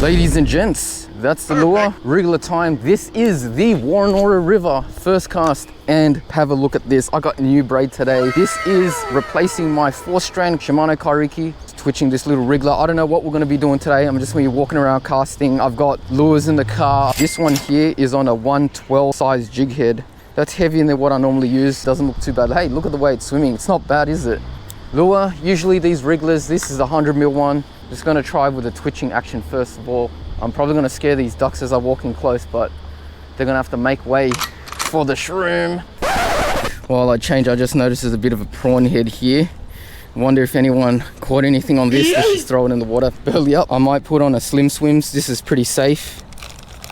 Ladies and gents, that's the lure. Wriggler time. This is the Warrenora River first cast, and have a look at this. I got a new braid today. This is replacing my 4-strand Shimano Kairiki. Twitching this little wriggler. I don't know what we're going to be doing today. I'm just going to be walking around casting. I've got lures in the car. This one here is on a 112 size jig head. That's heavier than what I normally use. Doesn't look too bad. Hey, look at the way it's swimming. It's not bad, is it? Lure, usually these wrigglers, this is a 100mm one. Just gonna try with the twitching action first of all. I'm probably gonna scare these ducks as I walk in close, but they're gonna have to make way for the shroom. While I change, I just noticed there's a bit of a prawn head here. Wonder if anyone caught anything on this. Let's just throw it in the water. Belly up. I might put on a Slim Swims. This is pretty safe.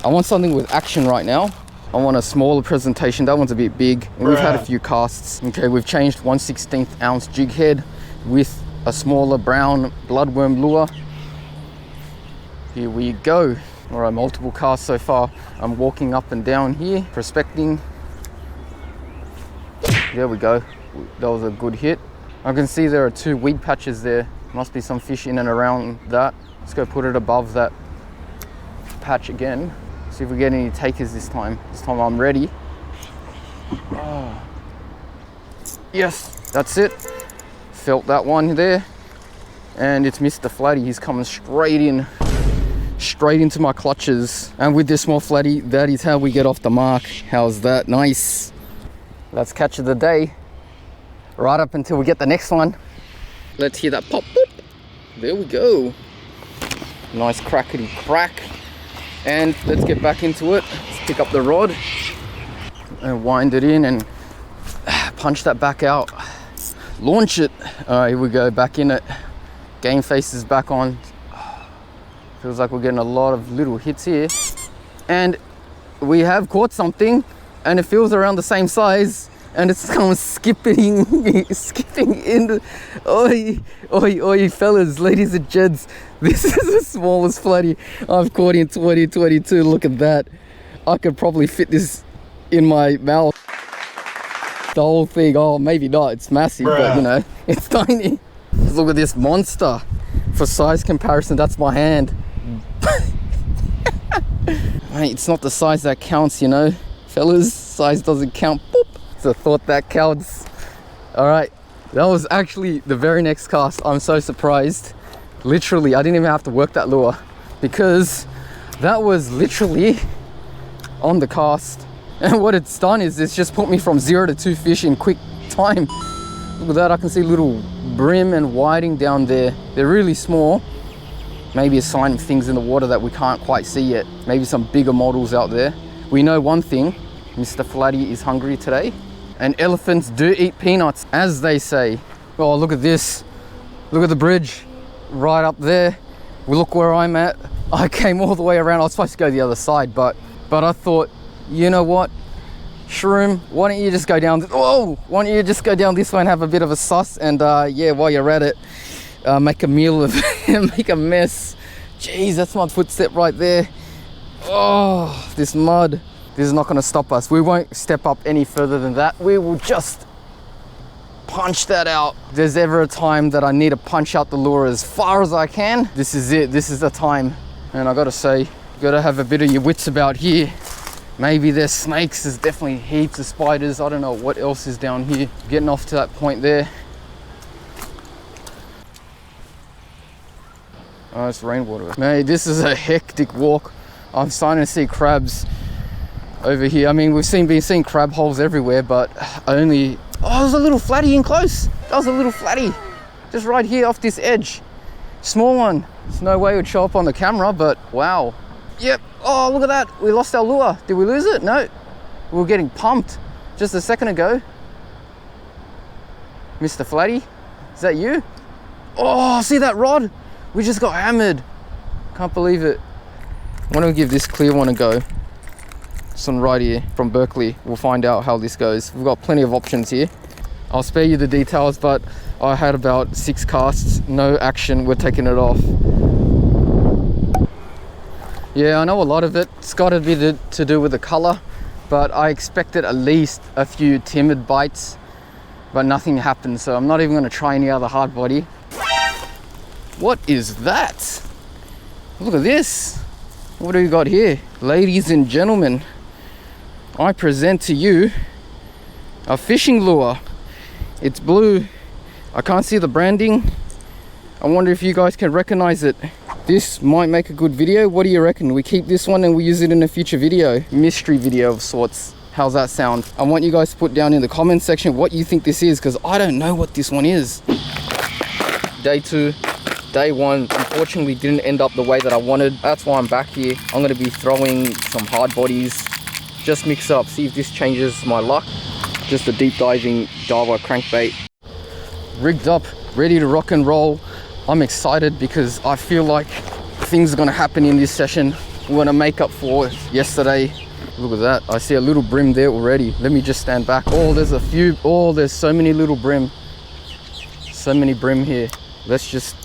I want something with action right now. I want a smaller presentation. That one's a bit big. And we've had a few casts. Okay, we've changed 1/16 ounce jig head with a smaller brown bloodworm lure. Here we go. All right, multiple casts so far. I'm walking up and down here, prospecting. There we go. That was a good hit. I can see there are 2 weed patches there. Must be some fish in and around that. Let's go put it above that patch again. See if we get any takers this time. This time I'm ready. Oh. Yes, that's it. Felt that one there. And it's Mr. Flatty. He's coming straight into my clutches. And with this small flatty, that is how we get off the mark. How's that? Nice. That's catch of the day. Right up until we get the next one. Let's hear that pop. Boop. There we go. Nice crackety crack. And let's get back into it. Let's pick up the rod and wind it in and punch that back out. Launch it. All right, here we go, back in it. Game face is back on. Feels like we're getting a lot of little hits here. And we have caught something, and it feels around the same size, and it's kind of skipping in. Oi, fellas, ladies and gents. This is the smallest flatty I've caught in 2022. Look at that. I could probably fit this in my mouth. The whole thing. Oh, maybe not. It's massive, but you know, it's tiny. Look at this monster. For size comparison, that's my hand. Mate, it's not the size that counts, you know. Fellas, size doesn't count. Boop. It's a thought that counts. All right. That was actually the very next cast. I'm so surprised. Literally, I didn't even have to work that lure because that was literally on the cast. And what it's done is it's just put me from 0 to 2 fish in quick time. Look at that, I can see little bream and whiting down there. They're really small. Maybe a sign of things in the water that we can't quite see yet. Maybe some bigger models out there. We know one thing, Mr. Flatty is hungry today. And elephants do eat peanuts, as they say. Oh, look at this. Look at the bridge. Right up there. Look where I'm at. I came all the way around. I was supposed to go the other side, but I thought, you know what, Shroom, why don't you just go down why don't you just go down this way and have a bit of a suss, and yeah, while you're at it, make a meal of make a mess. Jeez, that's my footstep right there. Oh, this mud. This is not going to stop us. We won't step up any further than that. We will just punch that out. If there's ever a time that I need to punch out the lure as far as I can, this is it. This is the time. And I gotta say, you gotta have a bit of your wits about here. Maybe there's snakes. There's definitely heaps of spiders. I don't know what else is down here. Getting off to that point there. Oh, it's rainwater. Mate, this is a hectic walk. I'm starting to see crabs over here. I mean, we've been seeing crab holes everywhere, but only... Oh, there's a little flatty in close. That was a little flatty. Just right here off this edge. Small one. There's no way it would show up on the camera, but wow. Yep. Oh, look at that. We lost our lure. Did we lose it? No. We were getting pumped just a second ago. Mr. Flatty, is that you? Oh, see that rod? We just got hammered. Can't believe it. Why don't we give this clear one a go? This one right here from Berkeley. We'll find out how this goes. We've got plenty of options here. I'll spare you the details, but I had about 6 casts, no action. We're taking it off. Yeah, I know a lot of it's got to be to do with the color, but I expected at least a few timid bites, but nothing happened. So I'm not even going to try any other hard body. What is that? Look at this. What do we got here? Ladies and gentlemen, I present to you a fishing lure. It's blue. I can't see the branding. I wonder if you guys can recognize it. This might make a good video. What do you reckon? We keep this one and we use it in a future video. Mystery video of sorts. How's that sound? I want you guys to put down in the comment section what you think this is, because I don't know what this one is. Day 2. Day 1 unfortunately didn't end up the way that I wanted. That's why I'm back here. I'm going to be throwing some hard bodies. Just mix up, see if this changes my luck. Just a deep diving diver crankbait. Rigged up, ready to rock and roll. I'm excited because I feel like things are going to happen in this session. We're going to make up for yesterday. Look at that. I see a little bream there already. Let me just stand back. Oh, there's a few. Oh, there's so many little bream. So many bream here. Let's just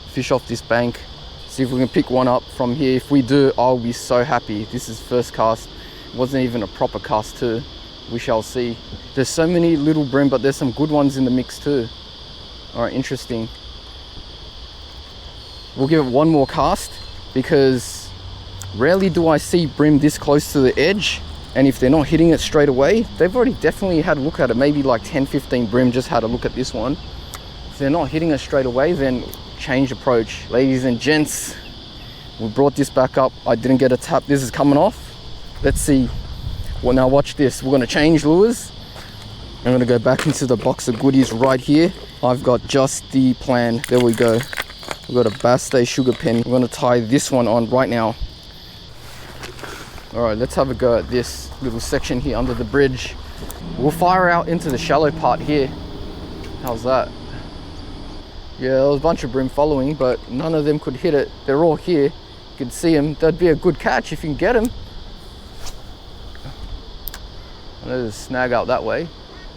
fish off this bank. See if we can pick one up from here. If we do, I'll be so happy. This is first cast. It wasn't even a proper cast too. We shall see. There's so many little bream, but there's some good ones in the mix too. All right, interesting. We'll give it one more cast because rarely do I see bream this close to the edge, and if they're not hitting it straight away, they've already definitely had a look at it. Maybe like 10-15 bream just had a look at this one. If they're not hitting it straight away, then change approach. Ladies and gents, we brought this back up. I didn't get a tap. This is coming off. Let's see. Well, now watch this. We're going to change lures. I'm going to go back into the box of goodies right here. I've got just the plan. There we go. We've got a Bass Stay sugar pen. We're going to tie this one on right now. All right, let's have a go at this little section here under the bridge. We'll fire out into the shallow part here. How's that? Yeah, there was a bunch of bream following, but none of them could hit it. They're all here. You can see them. That'd be a good catch if you can get them. There's a snag out that way.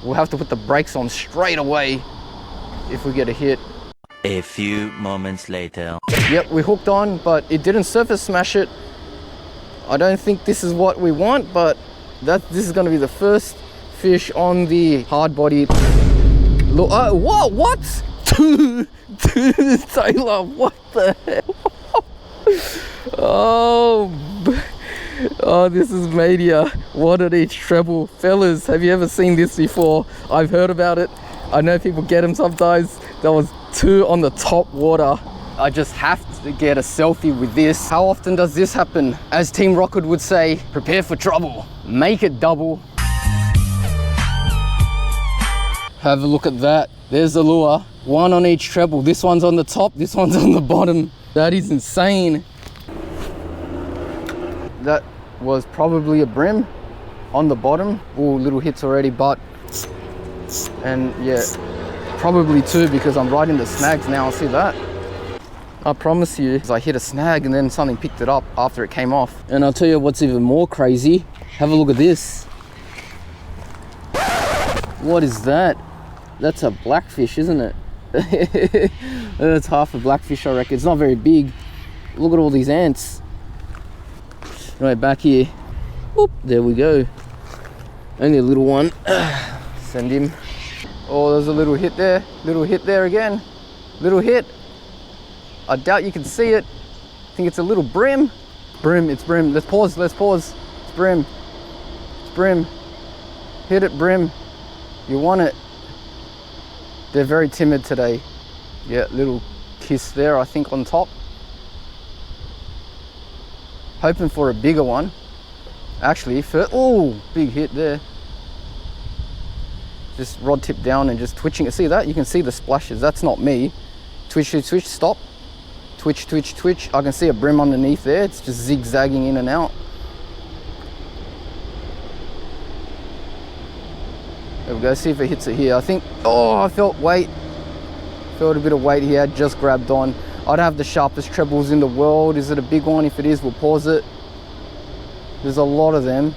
We'll have to put the brakes on straight away if we get a hit. A few moments later. Yep, we hooked on, but it didn't surface smash it. I don't think this is what we want, but this is going to be the first fish on the hard body. Look, what? Dude, Taylor, what the hell? Oh, this is mania. What at each treble. Fellas, have you ever seen this before? I've heard about it. I know people get them sometimes. There was 2 on the top water. I just have to get a selfie with this. How often does this happen? As Team Rocket would say, prepare for trouble. Make it double. Have a look at that. There's the lure. 1 on each treble. This one's on the top, this one's on the bottom. That is insane. That was probably a bream on the bottom. Oh, little hits already, but and yeah, probably 2 because I'm right in the snags now. I'll see that. I promise you, I hit a snag and then something picked it up after it came off. And I'll tell you what's even more crazy. Have a look at this. What is that? That's a blackfish, isn't it? That's half a blackfish, I reckon. It's not very big. Look at all these ants. Right back here. Whoop, there we go. Only a little one. Send him. Oh, there's a little hit there. Little hit there again. Little hit. I doubt you can see it. I think it's a little bream. Bream, it's bream. Let's pause, let's pause. It's bream. It's bream. Hit it, bream. You want it. They're very timid today. Yeah, little kiss there, I think, on top. Hoping for a bigger one. Actually, oh, big hit there. Just rod tip down and just twitching it. See that? You can see the splashes. That's not me. Twitch, twitch, twitch, stop. Twitch, twitch, twitch. I can see a bream underneath there. It's just zigzagging in and out. There we go, see if it hits it here. I think, oh, I felt weight. Felt a bit of weight here, just grabbed on. I don't have the sharpest trebles in the world. Is it a big one? If it is, we'll pause it. There's a lot of them.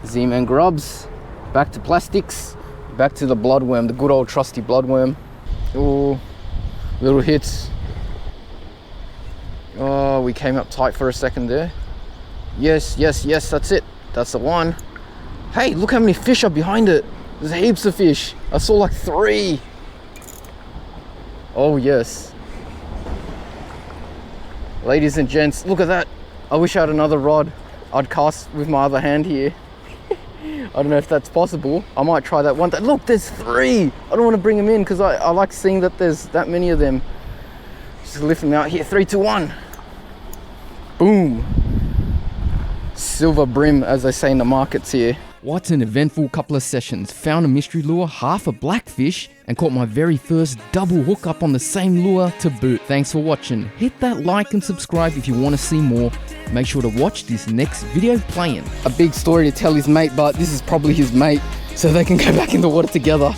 Z-Man grubs. Back to plastics. Back to the bloodworm, the good old trusty bloodworm. Oh, little hits. Oh, we came up tight for a second there. Yes, yes, yes, that's it. That's the one. Hey, look how many fish are behind it. There's heaps of fish. I saw like 3. Oh, yes. Ladies and gents, look at that. I wish I had another rod. I'd cast with my other hand here. I don't know if that's possible. I might try that one day. Look, there's 3. I don't want to bring them in because I like seeing that there's that many of them. Just lift them out here. 3, 2, 1. Boom. Silver brim, as they say in the markets here. What an eventful couple of sessions. Found a mystery lure, half a blackfish, and caught my very first double hookup on the same lure to boot. Thanks for watching. Hit that like and subscribe if you want to see more. Make sure to watch this next video playing. A big story to tell his mate, but this is probably his mate, so they can go back in the water together.